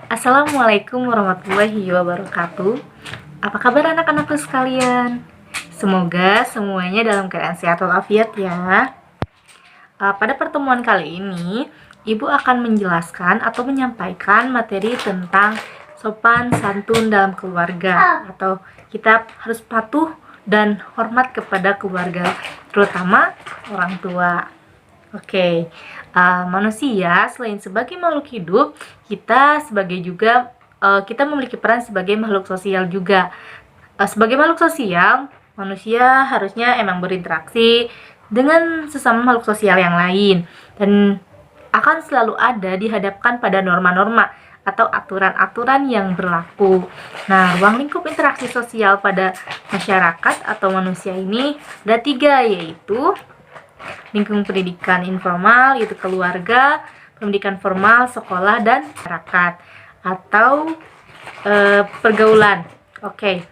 Assalamualaikum warahmatullahi wabarakatuh. Apa kabar anak-anakku sekalian? Semoga semuanya dalam keadaan sehat walafiat ya. Pada pertemuan kali ini, Ibu akan menjelaskan atau menyampaikan materi tentang sopan santun dalam keluarga, atau kita harus patuh dan hormat kepada keluarga, terutama orang tua. Oke, manusia selain sebagai makhluk hidup, kita memiliki peran sebagai makhluk sosial juga. Sebagai makhluk sosial, manusia harusnya emang berinteraksi dengan sesama makhluk sosial yang lain dan akan selalu ada dihadapkan pada norma-norma atau aturan-aturan yang berlaku. Nah, ruang lingkup interaksi sosial pada masyarakat atau manusia ini ada 3, yaitu lingkungan pendidikan informal, yaitu keluarga, pendidikan formal, sekolah, dan masyarakat atau pergaulan. Oke.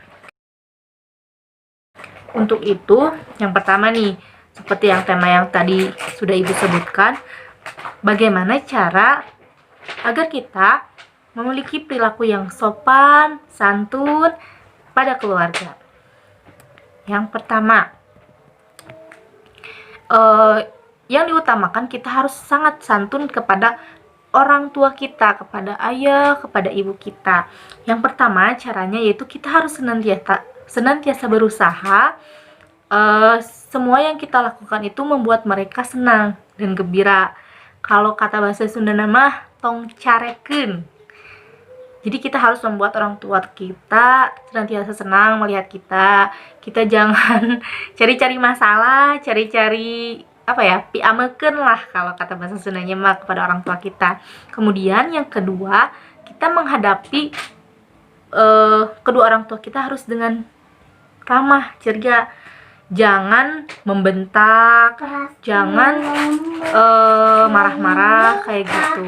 Untuk itu, yang pertama nih, seperti yang tema yang tadi sudah Ibu sebutkan, bagaimana cara agar kita memiliki perilaku yang sopan, santun pada keluarga. Yang pertama, yang diutamakan kita harus sangat santun kepada orang tua kita, kepada ayah, kepada ibu kita. Yang pertama caranya yaitu kita harus senantiasa berusaha semua yang kita lakukan itu membuat mereka senang dan gembira. Kalau kata bahasa Sunda mah tong careken. Jadi kita harus membuat orang tua kita senantiasa senang melihat kita. Kita jangan cari-cari masalah, cari-cari piameken lah kalau kata bahasa Sundanya mah kepada orang tua kita. Kemudian yang kedua, kita menghadapi kedua orang tua kita harus dengan ramah, ceria. Jangan membentak, jangan marah-marah kayak gitu.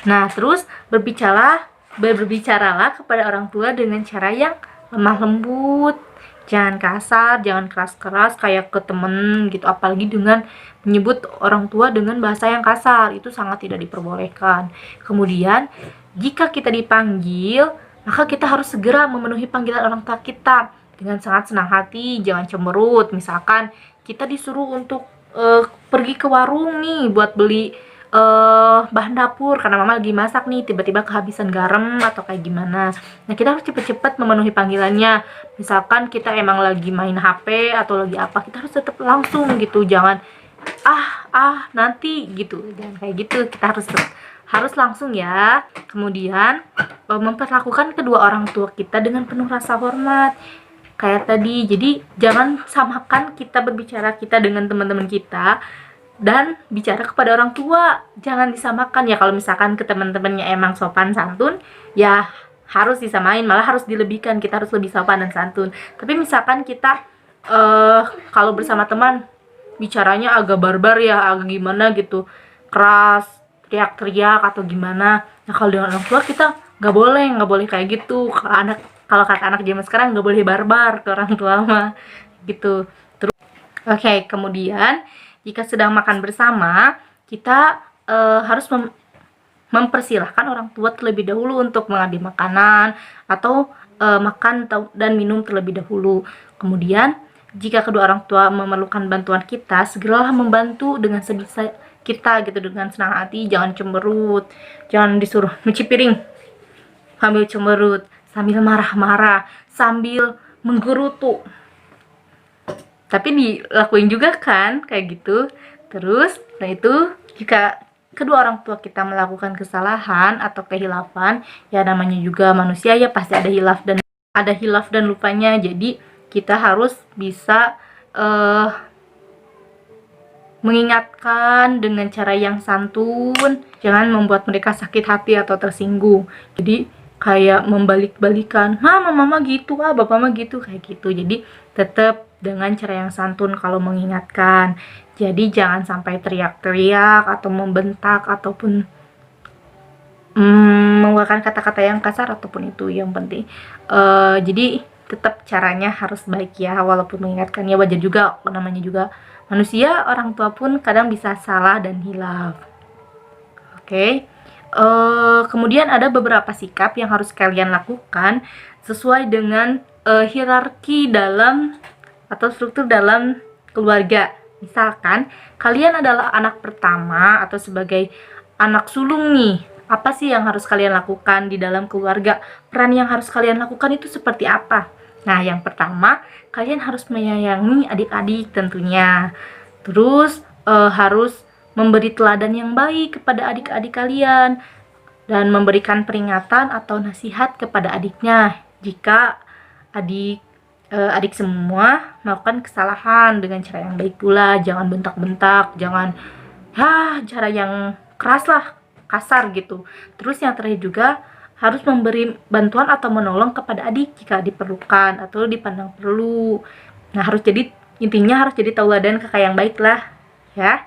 Nah, terus berbicaralah kepada orang tua dengan cara yang lemah lembut, jangan kasar, jangan keras-keras kayak ke temen gitu, apalagi dengan menyebut orang tua dengan bahasa yang kasar, itu sangat tidak diperbolehkan. Kemudian jika kita dipanggil, maka kita harus segera memenuhi panggilan orang tua kita dengan sangat senang hati, jangan cemberut. Misalkan kita disuruh untuk pergi ke warung nih buat beli bahan dapur karena mama lagi masak nih, tiba-tiba kehabisan garam atau kayak gimana. Nah, kita harus cepet-cepet memenuhi panggilannya. Misalkan kita emang lagi main HP atau lagi apa, kita harus tetap langsung gitu, jangan nanti gitu, jangan kayak gitu. Kita harus langsung ya. Kemudian memperlakukan kedua orang tua kita dengan penuh rasa hormat kayak tadi. Jadi jangan samakan kita berbicara kita dengan teman-teman kita dan bicara kepada orang tua, jangan disamakan ya. Kalau misalkan ke teman-temannya emang sopan santun, ya harus disamain, malah harus dilebihkan, kita harus lebih sopan dan santun. Tapi misalkan kita kalau bersama teman bicaranya agak barbar ya, agak gimana gitu, keras, teriak-teriak atau gimana. Nah, kalau dengan orang tua kita nggak boleh kayak gitu. Kalau kata anak zaman sekarang nggak boleh barbar ke orang tua mah gitu. Terus oke, kemudian jika sedang makan bersama, kita harus mempersilahkan orang tua terlebih dahulu untuk mengambil makanan atau makan dan minum terlebih dahulu. Kemudian jika kedua orang tua memerlukan bantuan kita, segeralah membantu dengan sebisa kita gitu, dengan senang hati, jangan cemberut, jangan disuruh nyuci piring sambil cemberut, sambil marah-marah, sambil menggerutu. Tapi dilakuin juga kan kayak gitu. Terus nah itu jika kedua orang tua kita melakukan kesalahan atau kehilafan, ya namanya juga manusia ya, pasti ada hilaf dan lupanya. Jadi kita harus bisa mengingatkan dengan cara yang santun, jangan membuat mereka sakit hati atau tersinggung. Jadi kayak membalik-balikan, mama gitu, bapak mah gitu, kayak gitu. Jadi tetap dengan cara yang santun kalau mengingatkan. Jadi jangan sampai teriak-teriak atau membentak ataupun mengeluarkan kata-kata yang kasar ataupun itu yang penting. Jadi tetap caranya harus baik ya, walaupun mengingatkannya wajar juga, namanya juga manusia, orang tua pun kadang bisa salah dan hilaf. Oke. Kemudian ada beberapa sikap yang harus kalian lakukan sesuai dengan hierarki dalam atau struktur dalam keluarga. Misalkan kalian adalah anak pertama atau sebagai anak sulung nih, apa sih yang harus kalian lakukan di dalam keluarga? Peran yang harus kalian lakukan itu seperti apa? Nah, yang pertama, kalian harus menyayangi adik-adik tentunya. Terus harus memberi teladan yang baik kepada adik-adik kalian dan memberikan peringatan atau nasihat kepada adiknya jika adik semua melakukan kesalahan dengan cara yang baik pula. Jangan bentak-bentak, jangan cara yang keras lah, kasar gitu. Terus yang terakhir juga harus memberi bantuan atau menolong kepada adik jika diperlukan atau dipandang perlu. Nah, intinya harus jadi tauladan kakak yang baik lah ya.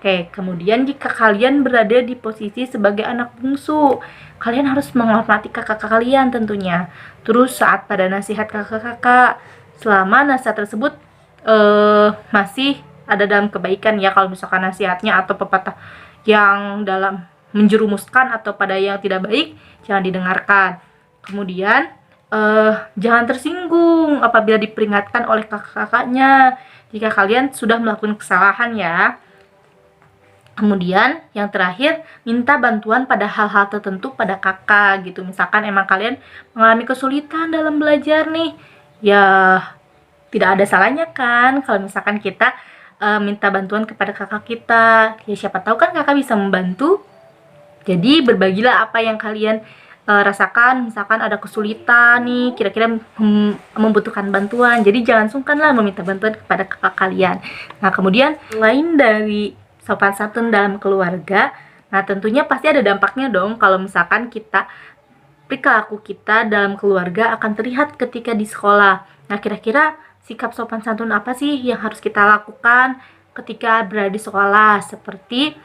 Oke, kemudian jika kalian berada di posisi sebagai anak bungsu, kalian harus menghormati kakak kalian tentunya. Terus saat pada nasihat kakak-kakak, selama nasihat tersebut masih ada dalam kebaikan ya. Kalau misalkan nasihatnya atau pepatah yang dalam menjerumuskan atau pada yang tidak baik, jangan didengarkan. Kemudian jangan tersinggung apabila diperingatkan oleh kakak-kakaknya jika kalian sudah melakukan kesalahan ya. Kemudian yang terakhir, minta bantuan pada hal-hal tertentu pada kakak gitu. Misalkan emang kalian mengalami kesulitan dalam belajar nih, ya tidak ada salahnya kan kalau misalkan kita minta bantuan kepada kakak kita. Ya siapa tahu kan kakak bisa membantu. Jadi berbagilah apa yang kalian rasakan. Misalkan ada kesulitan nih, kira-kira membutuhkan bantuan. Jadi jangan sungkanlah meminta bantuan kepada kakak kalian. Nah, kemudian selain dari sopan santun dalam keluarga, nah tentunya pasti ada dampaknya dong kalau misalkan perilaku kita dalam keluarga akan terlihat ketika di sekolah. Nah, kira-kira sikap sopan santun apa sih yang harus kita lakukan ketika berada di sekolah? Seperti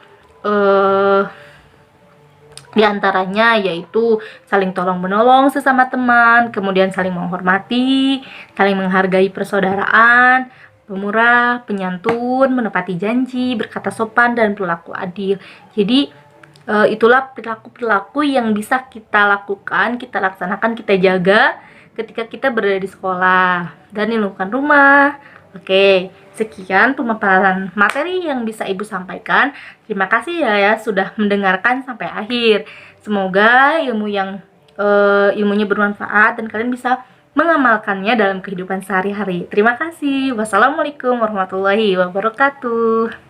di antaranya yaitu saling tolong menolong sesama teman, kemudian saling menghormati, saling menghargai persaudaraan, pemurah, penyantun, menepati janji, berkata sopan, dan berlaku adil. Jadi itulah perilaku-perilaku yang bisa kita lakukan, kita laksanakan, kita jaga ketika kita berada di sekolah dan di lingkungan rumah. Oke, sekian pemaparan materi yang bisa Ibu sampaikan. Terima kasih ya sudah mendengarkan sampai akhir. Semoga ilmunya bermanfaat dan kalian bisa mengamalkannya dalam kehidupan sehari-hari. Terima kasih. Wassalamualaikum warahmatullahi wabarakatuh.